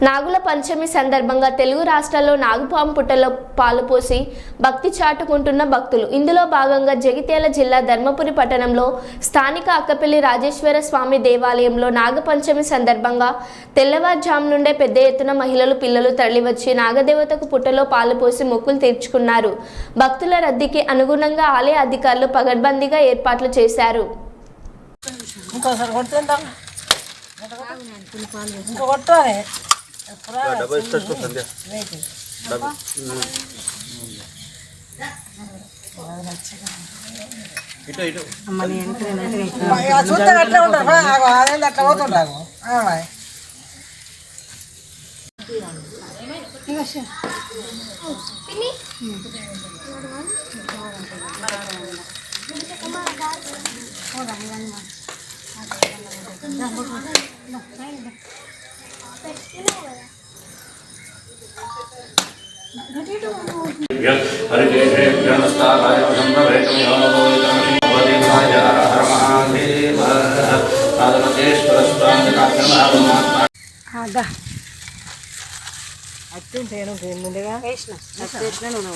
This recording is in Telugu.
నాగుల పంచమి సందర్భంగా తెలుగు రాష్ట్రాల్లో నాగుపాము పుట్టలో పాలు పోసి భక్తి చాటుకుంటున్న భక్తులు. ఇందులో భాగంగా జగిత్యాల జిల్లా ధర్మపురి పట్టణంలో స్థానిక అక్కపల్లి రాజేశ్వర స్వామి దేవాలయంలో నాగపంచమి సందర్భంగా తెల్లవారుజాము నుండే పెద్ద ఎత్తున మహిళలు, పిల్లలు తరలివచ్చి నాగదేవతకు పుట్టలో పాలు పోసి మొక్కులు తీర్చుకున్నారు. భక్తుల రద్దీకి అనుగుణంగా ఆలయ అధికారులు పగడ్బందీగా ఏర్పాట్లు చేశారు. डबल स्टार्ट को संध्या इटो इटो అమ్మని ఎంకరేనా చూస్తే అట్లా ఉంటారు అదే అట్లా పోతుంటారు అత్యంతేను ముందుగా వేసిన నూనె